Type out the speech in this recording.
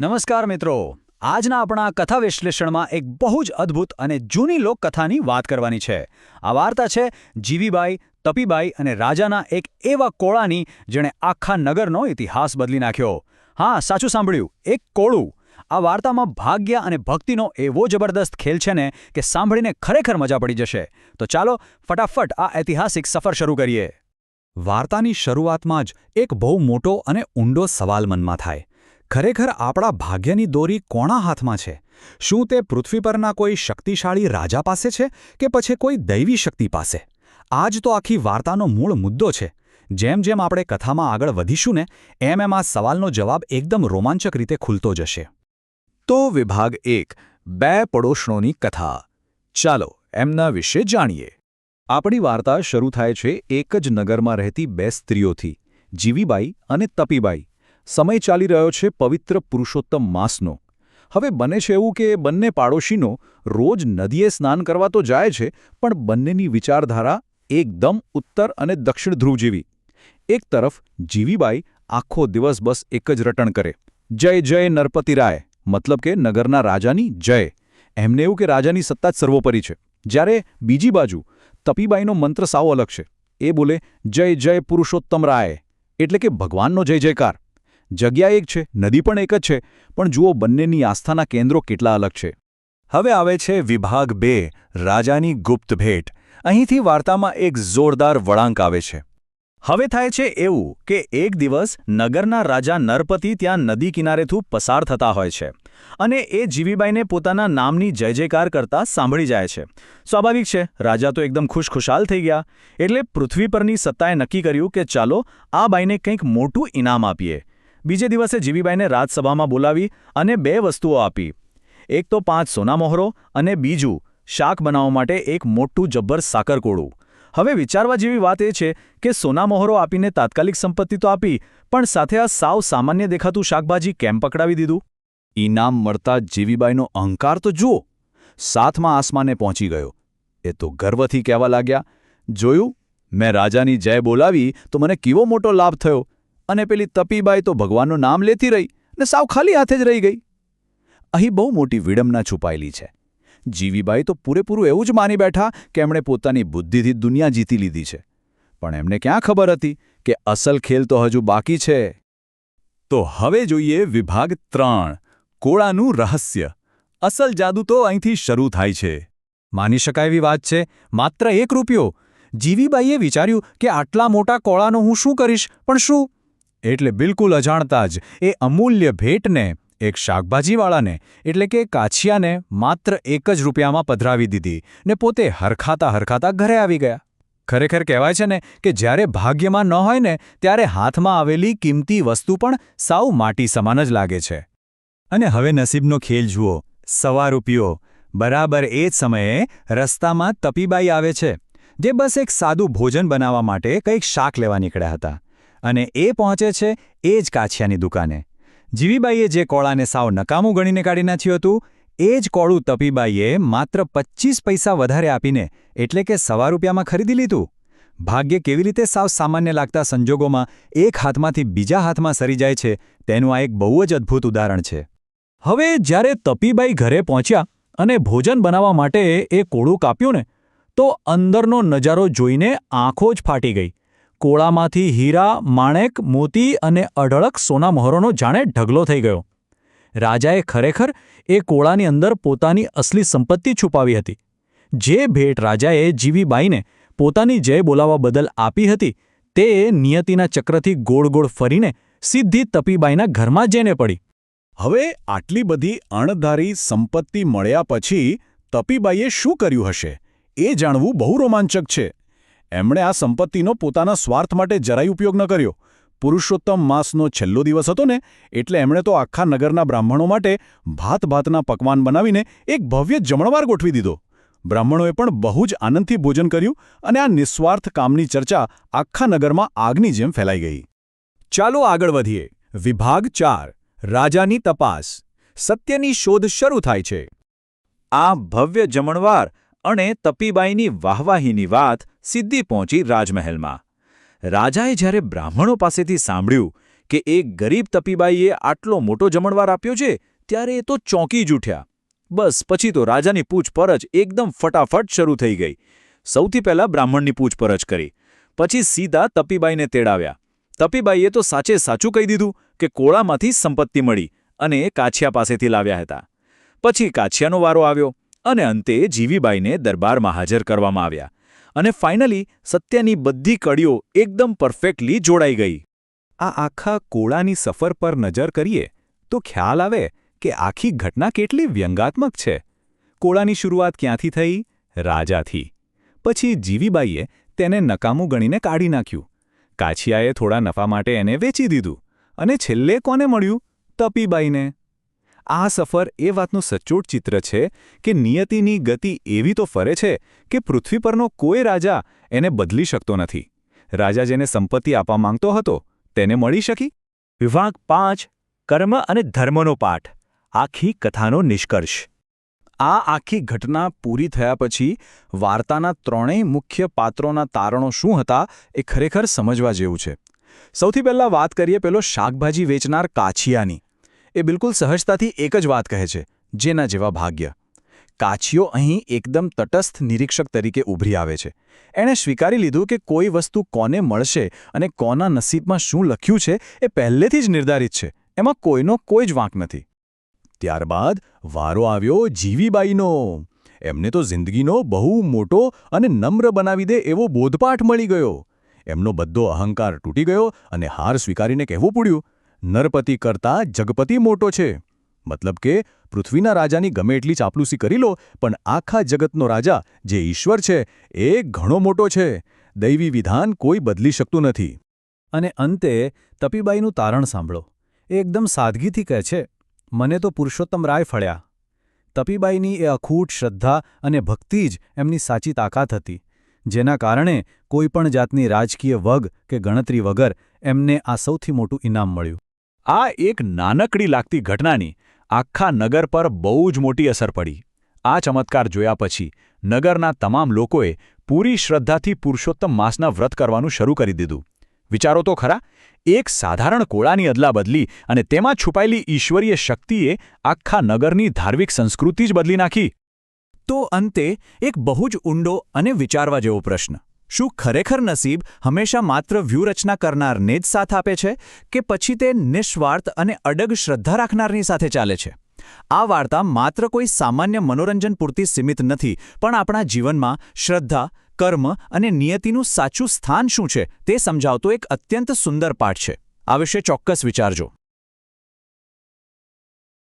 નમસ્કાર મિત્રો, આજના આપણા કથા વિશ્લેષણમાં એક બહુ જ અદ્ભુત અને જૂની લોકકથાની વાત કરવાની છે. આ વાર્તા છે જીવીબાઈ, તપીબાઈ અને રાજાના એક એવા કોળાની જેણે આખા નગરનો ઇતિહાસ બદલી નાખ્યો. હા, સાચું સાંભળ્યું, એક કોળું. આ વાર્તામાં ભાગ્ય અને ભક્તિનો એવો જબરદસ્ત ખેલ છે ને કે સાંભળીને ખરેખર મજા પડી જશે. તો ચાલો ફટાફટ આ ઐતિહાસિક સફર શરૂ કરીએ. વાર્તાની શરૂઆતમાં જ એક બહુ મોટો અને ઊંડો સવાલ મનમાં થાય. ખરેખર આપણા ભાગ્યની દોરી કોના હાથમાં છે? શું તે પૃથ્વી પરના કોઈ શક્તિશાળી રાજા પાસે છે કે પછી કોઈ દૈવી શક્તિ પાસે? આ જ તો આખી વાર્તાનો મૂળ મુદ્દો છે. જેમ જેમ આપણે કથામાં આગળ વધીશું ને એમ આ સવાલનો જવાબ એકદમ રોમાંચક રીતે ખુલતો જશે. તો વિભાગ 1, બે પડોશણોની કથા. ચાલો એમના વિશે જાણીએ. આપણી વાર્તા શરૂ થાય છે એક જ નગરમાં રહેતી બે સ્ત્રીઓથી, જીવીબાઈ અને તપીબાઈ. સમય ચાલી રહ્યો છે પવિત્ર પુરુષોત્તમ માસનો. હવે બને છે એવું કે બંને પાડોશીનો રોજ નદીએ સ્નાન કરવા તો જાય છે, પણ બંનેની વિચારધારા એકદમ ઉત્તર અને દક્ષિણ ધ્રુવ જેવી. એક તરફ જીવીબાઈ આખો દિવસ બસ એક જ રટણ કરે, જય જય નરપતિરાય, મતલબ કે નગરના રાજાની જય. એમને એવું કે રાજાની સત્તા જ સર્વોપરી છે. જ્યારે બીજી બાજુ તપીબાઈનો મંત્ર સાવ અલગ છે. એ બોલે જય જય પુરુષોત્તમ રાય, એટલે કે ભગવાનનો જય જયકાર. જગ્યા એક છે, નદી પણ એક જ છે, પણ જુઓ બંનેની આસ્થાના કેન્દ્રો કેટલા અલગ છે. હવે આવે છે વિભાગ 2, રાજાની ગુપ્ત ભેટ. અહીંથી વાર્તામાં એક જોરદાર વળાંક આવે છે. હવે થાય છે એવું કે એક દિવસ નગરના રાજા નરપતિ ત્યાં નદી કિનારેથી પસાર થતા હોય છે અને એ જીવીબાઈને પોતાના નામની જય જયકાર કરતા સાંભળી જાય છે. સ્વાભાવિક છે, રાજા તો એકદમ ખુશખુશાલ થઈ ગયા. એટલે પૃથ્વી પરની સત્તાએ નક્કી કર્યું કે ચાલો આ બાઈને કંઈક મોટું ઇનામ આપીએ. બીજે દિવસે જીવીબાઈને રાજસભામાં બોલાવી અને 2 વસ્તુઓ આપી. એક તો 5 સોનામહોરો અને બીજું શાક બનાવવા માટે એક મોટું જબ્બર સાકરકોળું. હવે વિચારવા જેવી વાત એ છે કે સોનામહોરો આપીને તાત્કાલિક સંપત્તિ તો આપી, પણ સાથે આ સાવ સામાન્ય દેખાતું શાકભાજી કેમ પકડાવી દીધું? ઇનામ મળતા જીવીબાઈનો અહંકાર તો જુઓ, 7મા આસમાને પહોંચી ગયો. એ તો ગર્વથી કહેવા લાગ્યા, જોયું, મેં રાજાની જય બોલાવી તો મને કેવો મોટો લાભ થયો, અને પેલી તપીબાઈ તો ભગવાનનું નામ લેતી રહી ને સાવ ખાલી હાથે જ રહી ગઈ. અહીં બહુ મોટી વિડંબના છુપાયેલી છે. જીવીબાઈ તો પૂરેપૂરું એવું જ માની બેઠા કે એમણે પોતાની બુદ્ધિથી દુનિયા જીતી લીધી છે. પણ એમને ક્યાં ખબર હતી કે અસલ ખેલ તો હજુ બાકી છે. તો હવે જોઈએ વિભાગ 3, કોળાનું રહસ્ય. અસલ જાદુ તો અહીંથી શરૂ થાય છે. માની શકાય એવી વાત છે, માત્ર 1 રૂપિયો. જીવીબાઈએ વિચાર્યું કે આટલા મોટા કોળાનો હું શું કરીશ, પણ શું? એટલે બિલકુલ અજાણતા જ એ અમૂલ્ય ભેટને એક શાકભાજીવાળાને એટલે કે કાછિયાને માત્ર 1 જ રૂપિયામાં પધરાવી દીધી ને પોતે હરખાતા હરખાતા ઘરે આવી ગયા. ખરેખર કહેવાય છે ને કે જ્યારે ભાગ્યમાં ન હોય ને ત્યારે હાથમાં આવેલી કિંમતી વસ્તુ પણ સાવ માટી સમાન જ લાગે છે. અને હવે નસીબનો ખેલ જુઓ. 1.25 રૂપિયો. બરાબર એ જ સમયે રસ્તામાં તપીબાઈ આવે છે, જે બસ એક સાદું ભોજન બનાવવા માટે કંઈક શાક લેવા નીકળ્યા હતા. અને એ પહોંચે છે એ જ કાછિયાની દુકાને. જીવીબાઈએ જે કોળાને સાવ નકામું ગણીને કાઢી નાખ્યું હતું, એ જ કોળું તપીબાઈએ માત્ર 25 પૈસા વધારે આપીને એટલે કે 1.25 રૂપિયામાં ખરીદી લીધું. ભાગ્ય કેવી રીતે સાવ સામાન્ય લાગતા સંજોગોમાં એક હાથમાંથી બીજા હાથમાં સરી જાય છે તેનું આ એક બહુ જ અદ્ભુત ઉદાહરણ છે. હવે જ્યારે તપીબાઈ ઘરે પહોંચ્યા અને ભોજન બનાવવા માટે એ કોળું કાપ્યું ને, તો અંદરનો નજારો જોઈને આંખો જ ફાટી ગઈ. કોળામાંથી હીરા, માણેક, મોતી અને અઢળક સોનામહોરોનો જાણે ઢગલો થઈ ગયો. રાજાએ ખરેખર એ કોળાની અંદર પોતાની અસલી સંપત્તિ છુપાવી હતી. જે ભેટ રાજાએ જીવીબાઈને પોતાની જય બોલાવવા બદલ આપી હતી, તે નિયતિના ચક્રથી ગોળ ગોળ ફરીને સીધી તપીબાઈના ઘરમાં જઈને પડી. હવે આટલી બધી અણધારી સંપત્તિ મળ્યા પછી તપીબાઈએ શું કર્યું હશે, એ જાણવું બહુ રોમાંચક છે. એમણે આ સંપત્તિનો પોતાના સ્વાર્થ માટે જરાય ઉપયોગ ન કર્યો. પુરુષોત્તમ માસનો છેલ્લો દિવસ હતો ને, એટલે એમણે તો આખા નગરના બ્રાહ્મણો માટે ભાતના પકવાન બનાવીને એક ભવ્ય જમણવાર ગોઠવી દીધો. બ્રાહ્મણોએ પણ બહુ જ આનંદથી ભોજન કર્યું અને આ નિસ્વાર્થ કામની ચર્ચા આખા નગરમાં આગની જેમ ફેલાઈ ગઈ. ચાલો આગળ વધીએ. વિભાગ 4, રાજાની તપાસ. સત્યની શોધ શરૂ થાય છે. આ ભવ્ય જમણવાર અને તપીબાઈની વાહવાહીની વાત સીધી પહોંચી રાજમહેલમાં. રાજાએ જ્યારે બ્રાહ્મણો પાસેથી સાંભળ્યું કે એક ગરીબ તપીબાઈએ આટલો મોટો જમણવાર આપ્યો છે, ત્યારે એ તો ચોંકી જ ઉઠ્યા. બસ પછી તો રાજાની પૂછપરછ એકદમ ફટાફટ શરૂ થઈ ગઈ. સૌથી પહેલાં બ્રાહ્મણની પૂછપરછ કરી, પછી સીધા તપીબાઈને તેડાવ્યા. તપીબાઈએ તો સાચે સાચું કહી દીધું કે કોળામાંથી સંપત્તિ મળી અને એ કાછિયા પાસેથી લાવ્યા હતા. પછી કાછિયાનો વારો આવ્યો અને અંતે જીવીબાઈને દરબારમાં હાજર કરવામાં આવ્યા અને ફાઇનલી સત્યની બધી કડીઓ એકદમ પરફેક્ટલી જોડાઈ ગઈ. આ આખા કોળાની સફર પર નજર કરીએ તો ખ્યાલ આવે કે આખી ઘટના કેટલી વ્યંગાત્મક છે. કોળાની શરૂઆત ક્યાંથી થઈ? રાજાથી. પછી જીવીબાઈએ તેને નકામું ગણીને કાઢી નાખ્યું. કાછિયાએ થોડા નફા માટે એને વેચી દીધું અને છેલ્લે કોને મળ્યું? તપીબાઈને. આ સફર એ વાતનું સચોટ ચિત્ર છે કે નિયતિની ગતિ એવી તો ફરે છે કે પૃથ્વી પરનો કોઈ રાજા એને બદલી શકતો નથી. રાજા જેને સંપત્તિ આપવા માંગતો હતો તેને મળી શકી. વિભાગ 5 કર્મ અને ધર્મનો પાઠ. આખી કથાનો નિષ્કર્ષ. આ આખી ઘટના પૂરી થયા પછી વાર્તાના ત્રણેય મુખ્ય પાત્રોના તારણો શું હતા એ ખરેખર સમજવા જેવું છે. સૌથી પહેલાં વાત કરીએ પેલો શાકભાજી વેચનાર કાછિયાની. એ બિલકુલ સહજતાથી એક જ વાત કહે છે, જેના જેવા ભાગ્ય. કાછિયો અહીં એકદમ તટસ્થ નિરીક્ષક તરીકે ઉભરી આવે છે. એણે સ્વીકારી લીધું કે કોઈ વસ્તુ કોને મળશે અને કોના નસીબમાં શું લખ્યું છે એ પહેલેથી જ નિર્ધારિત છે. એમાં કોઈનો કોઈ જ વાંક નથી. ત્યારબાદ વારો આવ્યો જીવીબાઈનો. એમને તો જિંદગીનો બહુ મોટો અને નમ્ર બનાવી દે એવો બોધપાઠ મળી ગયો. એમનો બધો અહંકાર તૂટી ગયો અને હાર સ્વીકારીને કહેવું પડ્યું, નરપતિ કરતાં જગપતિ મોટો છે. મતલબ કે પૃથ્વીના રાજાની ગમે એટલી ચાપલૂસી કરી લો, પણ આખા જગતનો રાજા જે ઈશ્વર છે એ ઘણો મોટો છે. દૈવી વિધાન કોઈ બદલી શકતું નથી. અને અંતે તપીબાઈનું તારણ સાંભળો. એ એકદમ સાદગીથી કહે છે, મને તો પુરુષોત્તમ રાય ફળ્યા. તપીબાઈની એ અખૂટ શ્રદ્ધા અને ભક્તિ જ એમની સાચી તાકાત હતી, જેના કારણે કોઈપણ જાતની રાજકીય વગ કે ગણતરી વગર એમને આ સૌથી મોટું ઇનામ મળ્યું. આ એક નાનકડી લાગતી ઘટનાની આખા નગર પર બહુ જ મોટી અસર પડી. આ ચમત્કાર જોયા પછી નગરના તમામ લોકોએ પૂરી શ્રદ્ધાથી પુરુષોત્તમ માસના વ્રત કરવાનું શરૂ કરી દીધું. વિચારો તો ખરા, એક સાધારણ કોળાની અદલાબદલી અને તેમાં છુપાયેલી ઈશ્વરીય શક્તિએ આખા નગરની ધાર્મિક સંસ્કૃતિ જ બદલી નાખી. તો અંતે એક બહુ જ ઊંડો અને વિચારવા જેવો પ્રશ્ન. શું ખરેખર નસીબ હંમેશા માત્ર વ્યૂહરચના કરનારને જ સાથ આપે છે કે પછી તે નિસ્વાર્થ અને અડગ શ્રદ્ધા રાખનારની સાથે ચાલે છે? આ વાર્તા માત્ર કોઈ સામાન્ય મનોરંજન પૂરતી સીમિત નથી, પણ આપણા જીવનમાં શ્રદ્ધા, કર્મ અને નિયતિનું સાચું સ્થાન શું છે તે સમજાવતો એક અત્યંત સુંદર પાઠ છે. આ વિશે ચોક્કસ વિચારજો.